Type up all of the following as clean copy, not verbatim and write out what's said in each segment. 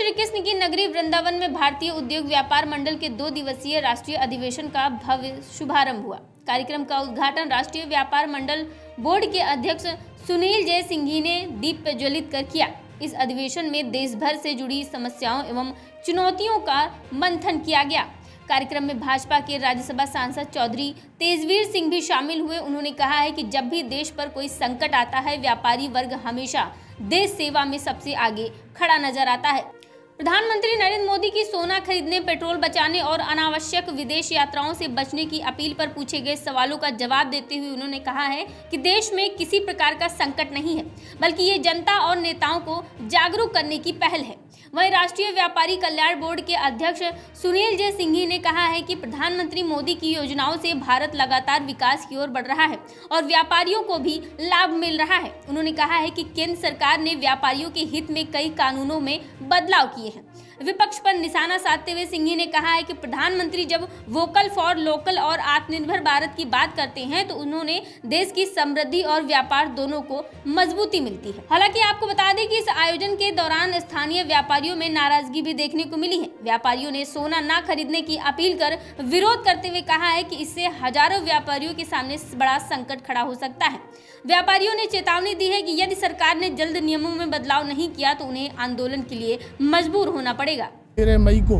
श्री कृष्ण की नगरी वृंदावन में भारतीय उद्योग व्यापार मंडल के 2 दिवसीय राष्ट्रीय अधिवेशन का भव्य शुभारंभ हुआ। कार्यक्रम का उद्घाटन राष्ट्रीय व्यापार मंडल बोर्ड के अध्यक्ष सुनील जय सिंघी ने दीप प्रज्वलित कर किया। इस अधिवेशन में देश भर से जुड़ी समस्याओं एवं चुनौतियों का मंथन किया गया। कार्यक्रम में भाजपा के राज्यसभा सांसद चौधरी तेजवीर सिंह भी शामिल हुए। उन्होंने कहा है कि जब भी देश पर कोई संकट आता है, व्यापारी वर्ग हमेशा देश सेवा में सबसे आगे खड़ा नजर आता है। प्रधानमंत्री नरेंद्र मोदी की सोना खरीदने, पेट्रोल बचाने और अनावश्यक विदेश यात्राओं से बचने की अपील पर पूछे गए सवालों का जवाब देते हुए उन्होंने कहा है कि देश में किसी प्रकार का संकट नहीं है, बल्कि ये जनता और नेताओं को जागरूक करने की पहल है। वहीं राष्ट्रीय व्यापारी कल्याण बोर्ड के अध्यक्ष सुनील जय सिंघी ने कहा है कि प्रधानमंत्री मोदी की योजनाओं से भारत लगातार विकास की ओर बढ़ रहा है और व्यापारियों को भी लाभ मिल रहा है। उन्होंने कहा है कि केंद्र सरकार ने व्यापारियों के हित में कई कानूनों में बदलाव किए हैं। विपक्ष पर निशाना साधते हुए सिंघी ने कहा है कि प्रधानमंत्री जब वोकल फॉर लोकल और आत्मनिर्भर भारत की बात करते हैं तो उन्होंने देश की समृद्धि और व्यापार दोनों को मजबूती मिलती है। हालांकि आपको बता दें कि इस आयोजन के दौरान स्थानीय व्यापारियों में नाराजगी भी देखने को मिली है। व्यापारियों ने सोना न खरीदने की अपील कर विरोध करते हुए कहा है कि इससे हजारों व्यापारियों के सामने बड़ा संकट खड़ा हो सकता है। व्यापारियों ने चेतावनी दी है कि यदि सरकार ने जल्द नियमों में बदलाव नहीं किया तो उन्हें आंदोलन के लिए मजबूर होना पड़ेगा। 13 मई को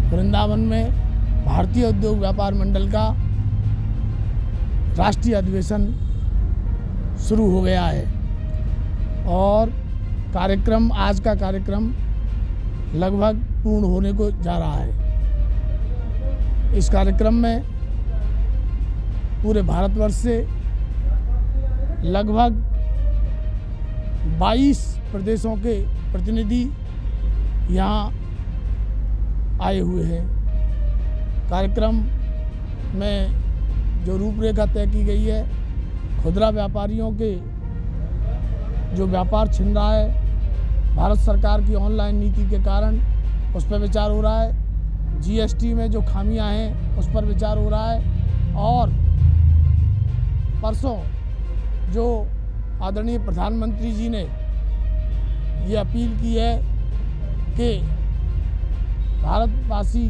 वृंदावन में भारतीय उद्योग व्यापार मंडल का राष्ट्रीय अधिवेशन शुरू हो गया है और आज का कार्यक्रम लगभग पूर्ण होने को जा रहा है। इस कार्यक्रम में पूरे भारतवर्ष से लगभग 22 प्रदेशों के प्रतिनिधि यहाँ आए हुए हैं। कार्यक्रम में जो रूपरेखा तय की गई है, खुदरा व्यापारियों के जो व्यापार छिन रहा है, भारत सरकार की ऑनलाइन नीति के कारण उस पर विचार हो रहा है। जीएसटी में जो खामियां हैं उस पर विचार हो रहा है और परसों जो आदरणीय प्रधानमंत्री जी ने ये अपील की है कि भारतवासी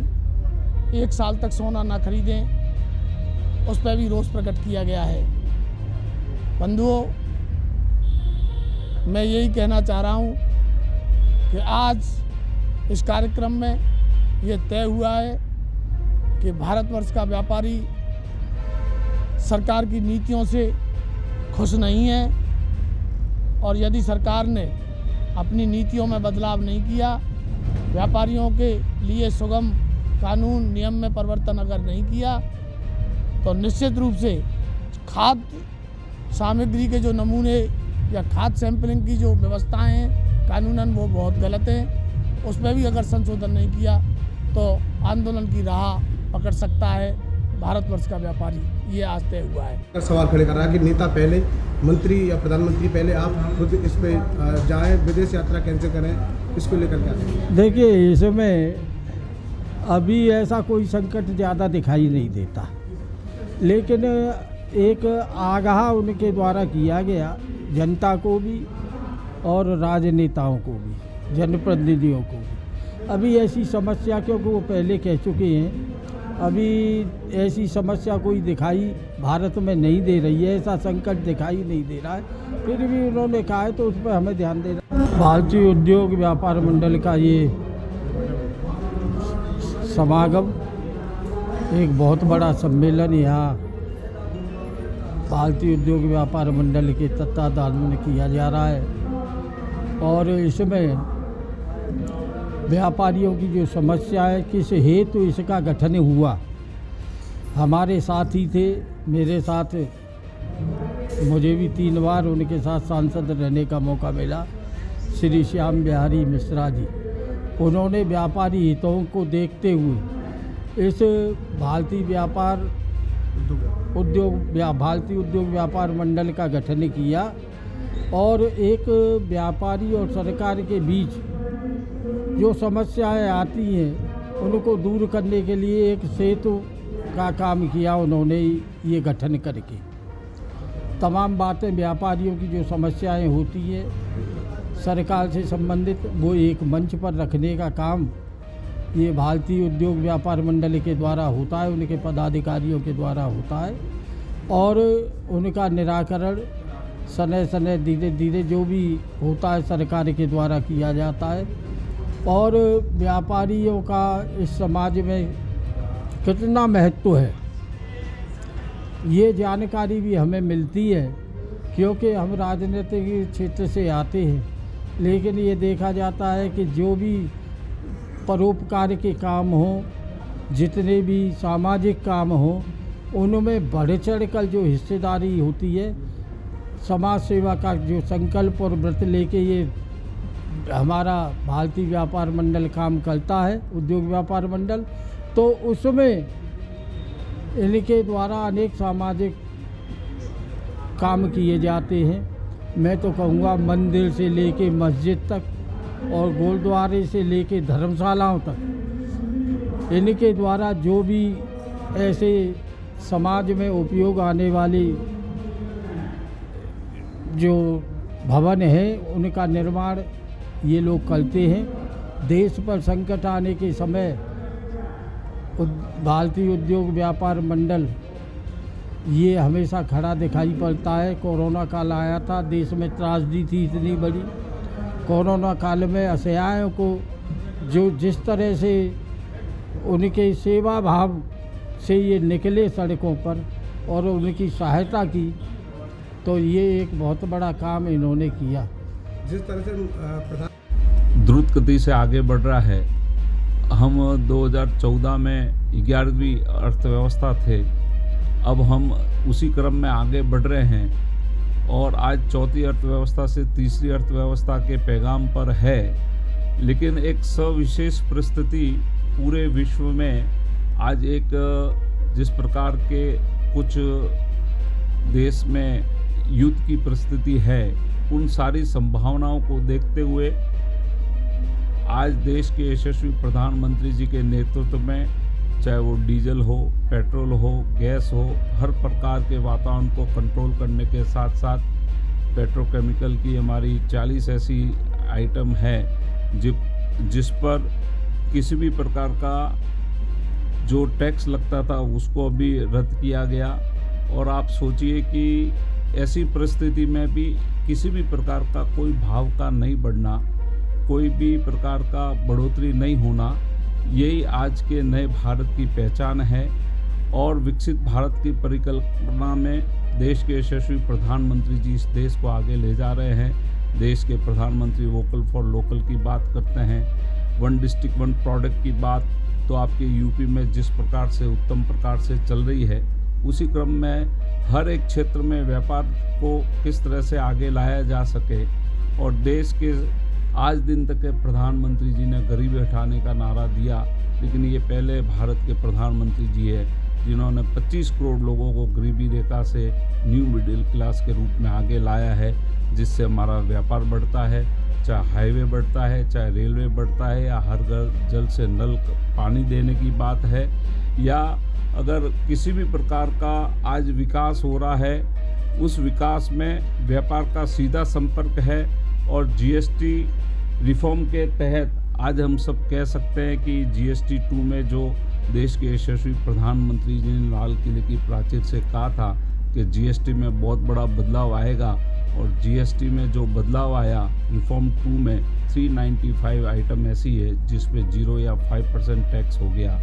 1 साल तक सोना ना खरीदें, उस पर भी रोष प्रकट किया गया है। बंधुओं, मैं यही कहना चाह रहा हूँ कि आज इस कार्यक्रम में ये तय हुआ है कि भारतवर्ष का व्यापारी सरकार की नीतियों से खुश नहीं है और यदि सरकार ने अपनी नीतियों में बदलाव नहीं किया, व्यापारियों के लिए सुगम कानून नियम में परिवर्तन अगर नहीं किया तो निश्चित रूप से खाद्य सामग्री के जो नमूने या खाद्य सैंपलिंग की जो व्यवस्थाएं हैं कानूनन वो बहुत गलत हैं। उस पर भी अगर संशोधन नहीं किया तो आंदोलन की राह पकड़ सकता है भारतवर्ष का व्यापारी। ये आज तय हुआ है। सवाल खड़े कर रहा है कि नेता पहले, मंत्री या प्रधानमंत्री पहले, आप खुद इस पे जाएं, विदेश यात्रा कैंसिल करें, इसको लेकर क्या करें? देखिए, इसमें अभी ऐसा कोई संकट ज़्यादा दिखाई नहीं देता, लेकिन एक आगाह उनके द्वारा किया गया जनता को भी और राजनेताओं को भी, जनप्रतिनिधियों को भी। अभी ऐसी समस्या, क्योंकि वो पहले कह चुके हैं, अभी ऐसी समस्या कोई दिखाई भारत में नहीं दे रही है, ऐसा संकट दिखाई नहीं दे रहा है। फिर भी उन्होंने कहा है तो उस पर हमें ध्यान देना। भारतीय उद्योग व्यापार मंडल का ये समागम एक बहुत बड़ा सम्मेलन यहाँ भारतीय उद्योग व्यापार मंडल के तत्वाधान में किया जा रहा है और इसमें व्यापारियों की जो समस्या है, किस हेतु इसका गठन हुआ, हमारे साथ ही थे, मेरे साथ, मुझे भी 3 बार उनके साथ सांसद रहने का मौका मिला, श्री श्याम बिहारी मिश्रा जी। उन्होंने व्यापारी हितों को देखते हुए इस भारतीय उद्योग व्यापार मंडल का गठन किया और एक व्यापारी और सरकार के बीच जो समस्याएं आती हैं उनको दूर करने के लिए एक सेतु का काम किया उन्होंने ये गठन करके। तमाम बातें व्यापारियों की जो समस्याएं होती हैं सरकार से संबंधित वो एक मंच पर रखने का काम ये भारतीय उद्योग व्यापार मंडल के द्वारा होता है, उनके पदाधिकारियों के द्वारा होता है और उनका निराकरण समय समय धीरे धीरे जो भी होता है सरकार के द्वारा किया जाता है। और व्यापारियों का इस समाज में कितना महत्व है ये जानकारी भी हमें मिलती है, क्योंकि हम राजनीतिक क्षेत्र से आते हैं, लेकिन ये देखा जाता है कि जो भी परोपकार के काम हों, जितने भी सामाजिक काम हों, उनमें बढ़ चढ़ कर जो हिस्सेदारी होती है, समाज सेवा का जो संकल्प और व्रत लेके ये हमारा भारतीय व्यापार मंडल काम करता है, उद्योग व्यापार मंडल, तो उसमें इनके द्वारा अनेक सामाजिक काम किए जाते हैं। मैं तो कहूँगा मंदिर से लेके मस्जिद तक और गुरुद्वारे से लेके धर्मशालाओं तक इनके द्वारा जो भी ऐसे समाज में उपयोग आने वाली जो भवन है उनका निर्माण ये लोग करते हैं। देश पर संकट आने के समय भारतीय उद्योग व्यापार मंडल ये हमेशा खड़ा दिखाई पड़ता है। कोरोना काल आया था, देश में त्रासदी थी इतनी बड़ी। कोरोना काल में असहायों को जो जिस तरह से उनके सेवा भाव से ये निकले सड़कों पर और उनकी सहायता की, तो ये एक बहुत बड़ा काम इन्होंने किया। जिस तरह से द्रुत गति से आगे बढ़ रहा है, हम 2014 में 11वीं अर्थव्यवस्था थे, अब हम उसी क्रम में आगे बढ़ रहे हैं और आज चौथी अर्थव्यवस्था से तीसरी अर्थव्यवस्था के पैगाम पर है। लेकिन एक सविशेष परिस्थिति पूरे विश्व में आज एक जिस प्रकार के कुछ देश में युद्ध की परिस्थिति है, उन सारी संभावनाओं को देखते हुए आज देश के यशस्वी प्रधानमंत्री जी के नेतृत्व में, चाहे वो डीजल हो, पेट्रोल हो, गैस हो, हर प्रकार के वातावरण को कंट्रोल करने के साथ साथ पेट्रोकेमिकल की हमारी 40 ऐसी आइटम है जिस पर किसी भी प्रकार का जो टैक्स लगता था उसको अभी रद्द किया गया। और आप सोचिए कि ऐसी परिस्थिति में भी किसी भी प्रकार का कोई भाव का नहीं बढ़ना, कोई भी प्रकार का बढ़ोतरी नहीं होना, यही आज के नए भारत की पहचान है। और विकसित भारत की परिकल्पना में देश के यशस्वी प्रधानमंत्री जी इस देश को आगे ले जा रहे हैं। देश के प्रधानमंत्री वोकल फॉर लोकल की बात करते हैं, वन डिस्ट्रिक्ट वन प्रोडक्ट की बात तो आपके यूपी में जिस प्रकार से उत्तम प्रकार से चल रही है, उसी क्रम में हर एक क्षेत्र में व्यापार को किस तरह से आगे लाया जा सके। और देश के आज दिन तक के प्रधानमंत्री जी ने गरीबी हटाने का नारा दिया, लेकिन ये पहले भारत के प्रधानमंत्री जी है जिन्होंने 25 करोड़ लोगों को गरीबी रेखा से न्यू मिडिल क्लास के रूप में आगे लाया है, जिससे हमारा व्यापार बढ़ता है, चाहे हाईवे बढ़ता है, चाहे रेलवे बढ़ता है, या हर घर जल से नल पानी देने की बात है, या अगर किसी भी प्रकार का आज विकास हो रहा है, उस विकास में व्यापार का सीधा संपर्क है। और जीएसटी रिफॉर्म के तहत आज हम सब कह सकते हैं कि जीएसटी 2 में जो देश के यशस्वी प्रधानमंत्री जी ने लाल किले की प्राचीर से कहा था कि जीएसटी में बहुत बड़ा बदलाव आएगा, और जीएसटी में जो बदलाव आया रिफॉर्म 2 में 395 आइटम ऐसी है जिसमें 0 या 5% टैक्स हो गया।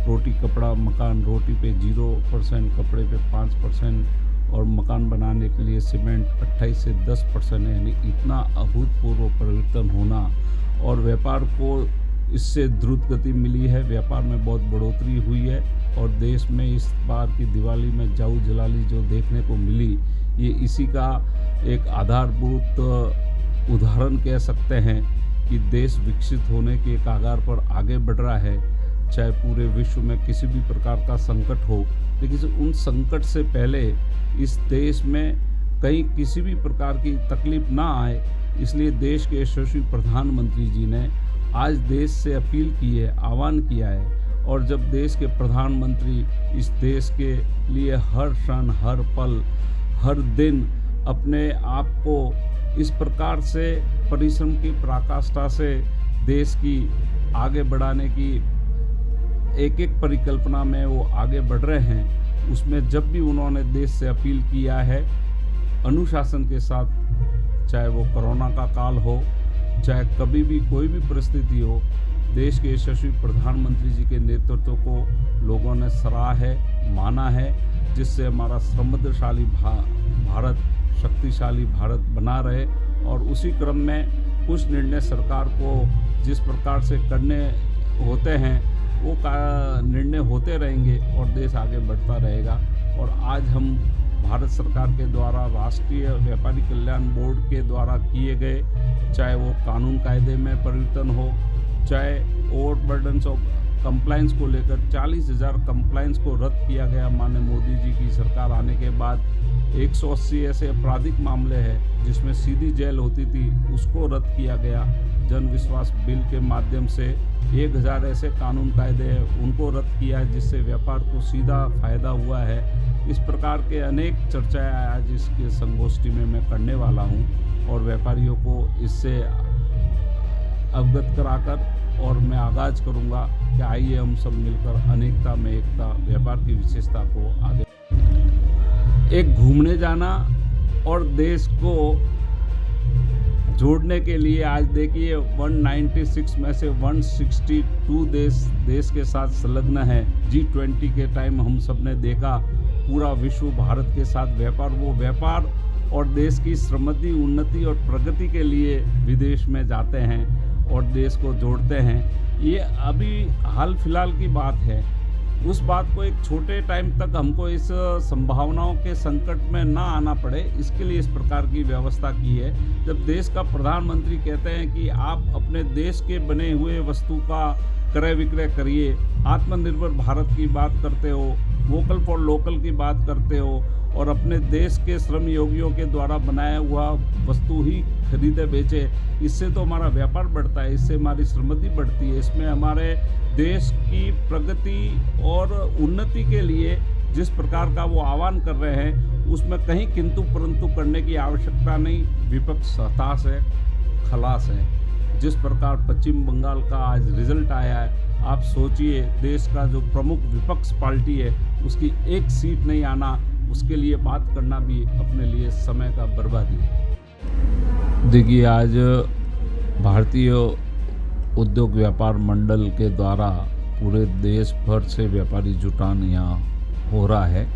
रोटी कपड़ा मकान, रोटी पे 0%, कपड़े पे 5%, और मकान बनाने के लिए सीमेंट 28 से 10% है। यानी इतना अभूतपूर्व परिवर्तन होना, और व्यापार को इससे द्रुत गति मिली है, व्यापार में बहुत बढ़ोतरी हुई है। और देश में इस बार की दिवाली में जाऊ जलाली जो देखने को मिली, ये इसी का एक आधारभूत उदाहरण कह सकते हैं कि देश विकसित होने के कागार पर आगे बढ़ रहा है। चाहे पूरे विश्व में किसी भी प्रकार का संकट हो, लेकिन उन संकट से पहले इस देश में कहीं किसी भी प्रकार की तकलीफ ना आए, इसलिए देश के यशस्वी प्रधानमंत्री जी ने आज देश से अपील की है, आह्वान किया है। और जब देश के प्रधानमंत्री इस देश के लिए हर क्षण, हर पल, हर दिन अपने आप को इस प्रकार से परिश्रम की पराकाष्ठा से देश की आगे बढ़ाने की एक एक परिकल्पना में वो आगे बढ़ रहे हैं। उसमें जब भी उन्होंने देश से अपील किया है अनुशासन के साथ, चाहे वो कोरोना का काल हो, चाहे कभी भी कोई भी परिस्थिति हो, देश के यशस्वी प्रधानमंत्री जी के नेतृत्व को लोगों ने सराहा है, माना है, जिससे हमारा समृद्धशाली भारत, शक्तिशाली भारत बना रहे। और उसी क्रम में कुछ निर्णय सरकार को जिस प्रकार से करने होते हैं वो निर्णय होते रहेंगे और देश आगे बढ़ता रहेगा। और आज हम भारत सरकार के द्वारा राष्ट्रीय व्यापारी कल्याण बोर्ड के द्वारा किए गए, चाहे वो कानून कायदे में परिवर्तन हो, चाहे ओवरबर्डन्स ऑफ कंप्लायंस को लेकर 40,000 कंप्लायंस को रद्द किया गया माननीय मोदी जी की सरकार आने के बाद। 180 ऐसे आपराधिक मामले हैं जिसमें सीधी जेल होती थी, उसको रद्द किया गया। जन विश्वास बिल के माध्यम से 1000 ऐसे कानून कायदे हैं, उनको रद्द किया है, जिससे व्यापार को सीधा फायदा हुआ है। इस प्रकार के अनेक चर्चाएं आज इसके संगोष्ठी में मैं करने वाला हूं और व्यापारियों को इससे अवगत कराकर और मैं आगाज करूंगा कि आइए हम सब मिलकर अनेकता में एकता, व्यापार की विशेषता को आगे। एक घूमने जाना और देश को जोड़ने के लिए आज देखिए 196 में से 162 देश के साथ संलग्न है। G20 के टाइम हम सब ने देखा पूरा विश्व भारत के साथ व्यापार और देश की समृद्धि, उन्नति और प्रगति के लिए विदेश में जाते हैं और देश को जोड़ते हैं। ये अभी हाल फिलहाल की बात है। उस बात को एक छोटे टाइम तक हमको इस संभावनाओं के संकट में ना आना पड़े, इसके लिए इस प्रकार की व्यवस्था की है। जब देश का प्रधानमंत्री कहते हैं कि आप अपने देश के बने हुए वस्तु का क्रय विक्रय करिए, आत्मनिर्भर भारत की बात करते हो, वोकल फॉर लोकल की बात करते हो और अपने देश के श्रम योगियों के द्वारा बनाया हुआ वस्तु ही खरीदे बेचे, इससे तो हमारा व्यापार बढ़ता है, इससे हमारी समृद्धि बढ़ती है। इसमें हमारे देश की प्रगति और उन्नति के लिए जिस प्रकार का वो आह्वान कर रहे हैं उसमें कहीं किंतु परंतु करने की आवश्यकता नहीं। विपक्ष हताश है, खलास है। जिस प्रकार पश्चिम बंगाल का आज रिजल्ट आया है, आप सोचिए देश का जो प्रमुख विपक्ष पार्टी है उसकी एक सीट नहीं आना, उसके लिए बात करना भी अपने लिए समय का बर्बादी है। देखिए आज भारतीय उद्योग व्यापार मंडल के द्वारा पूरे देश भर से व्यापारी जुटान यहाँ हो रहा है,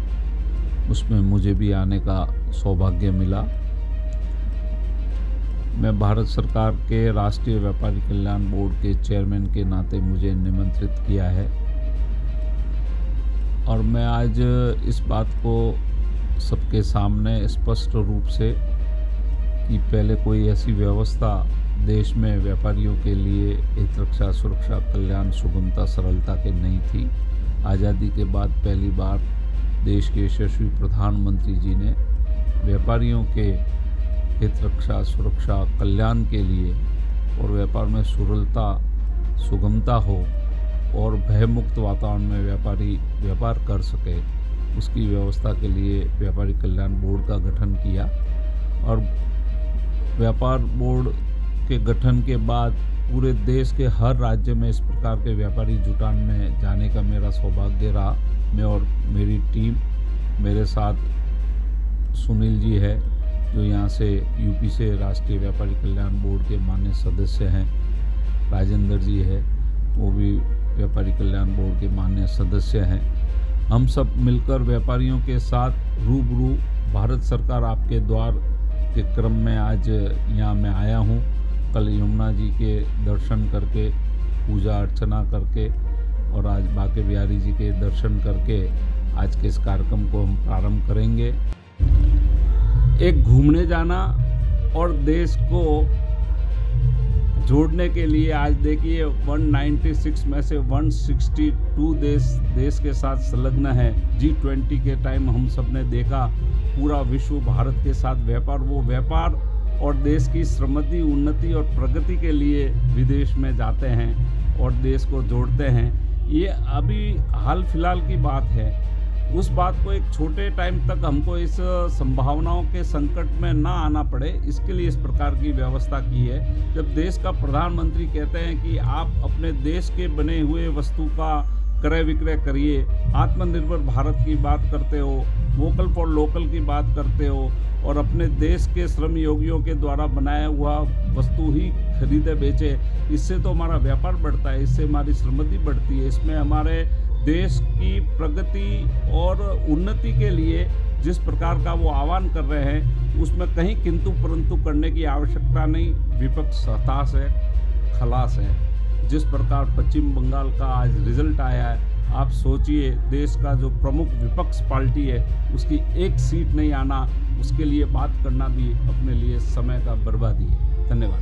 उसमें मुझे भी आने का सौभाग्य मिला। मैं भारत सरकार के राष्ट्रीय व्यापारी कल्याण बोर्ड के चेयरमैन के नाते मुझे निमंत्रित किया है और मैं आज इस बात को सबके सामने स्पष्ट रूप से कि पहले कोई ऐसी व्यवस्था देश में व्यापारियों के लिए हित रक्षा, सुरक्षा, कल्याण, सुगमता, सरलता के नहीं थी। आज़ादी के बाद पहली बार देश के यशस्वी प्रधानमंत्री जी ने व्यापारियों के हित रक्षा, सुरक्षा, कल्याण के लिए और व्यापार में सरलता, सुगमता हो और भयमुक्त वातावरण में व्यापारी व्यापार कर सके, उसकी व्यवस्था के लिए व्यापारी कल्याण बोर्ड का गठन किया। और व्यापार बोर्ड के गठन के बाद पूरे देश के हर राज्य में इस प्रकार के व्यापारी जुटान में जाने का मेरा सौभाग्य रहा। मैं और मेरी टीम, मेरे साथ सुनील जी है जो यहाँ से यूपी से राष्ट्रीय व्यापारी कल्याण बोर्ड के माननीय सदस्य हैं, राजेंद्र जी है वो भी व्यापारी कल्याण बोर्ड के माननीय सदस्य हैं। हम सब मिलकर व्यापारियों के साथ रूबरू भारत सरकार आपके द्वार के क्रम में आज यहाँ मैं आया हूँ। कल यमुना जी के दर्शन करके, पूजा अर्चना करके और आज बांके बिहारी जी के दर्शन करके आज के इस कार्यक्रम को हम प्रारंभ करेंगे। एक घूमने जाना और देश को जोड़ने के लिए आज देखिए 196 में से 162 देश के साथ संलग्न है। G20 के टाइम हम सब ने देखा पूरा विश्व भारत के साथ व्यापार और देश की समृद्धि, उन्नति और प्रगति के लिए विदेश में जाते हैं और देश को जोड़ते हैं। ये अभी हाल फिलहाल की बात है। उस बात को एक छोटे टाइम तक हमको इस संभावनाओं के संकट में ना आना पड़े, इसके लिए इस प्रकार की व्यवस्था की है। जब देश का प्रधानमंत्री कहते हैं कि आप अपने देश के बने हुए वस्तु का क्रय विक्रय करिए, आत्मनिर्भर भारत की बात करते हो, वोकल फॉर लोकल की बात करते हो और अपने देश के श्रम योगियों के द्वारा बनाया हुआ वस्तु ही खरीदे बेचे, इससे तो हमारा व्यापार बढ़ता है, इससे हमारी समृद्धि बढ़ती है। इसमें हमारे देश की प्रगति और उन्नति के लिए जिस प्रकार का वो आह्वान कर रहे हैं उसमें कहीं किंतु परंतु करने की आवश्यकता नहीं। विपक्ष हताश है, खलास है। जिस प्रकार पश्चिम बंगाल का आज रिजल्ट आया है, आप सोचिए देश का जो प्रमुख विपक्ष पार्टी है उसकी एक सीट नहीं आना, उसके लिए बात करना भी अपने लिए समय का बर्बादी है। धन्यवाद।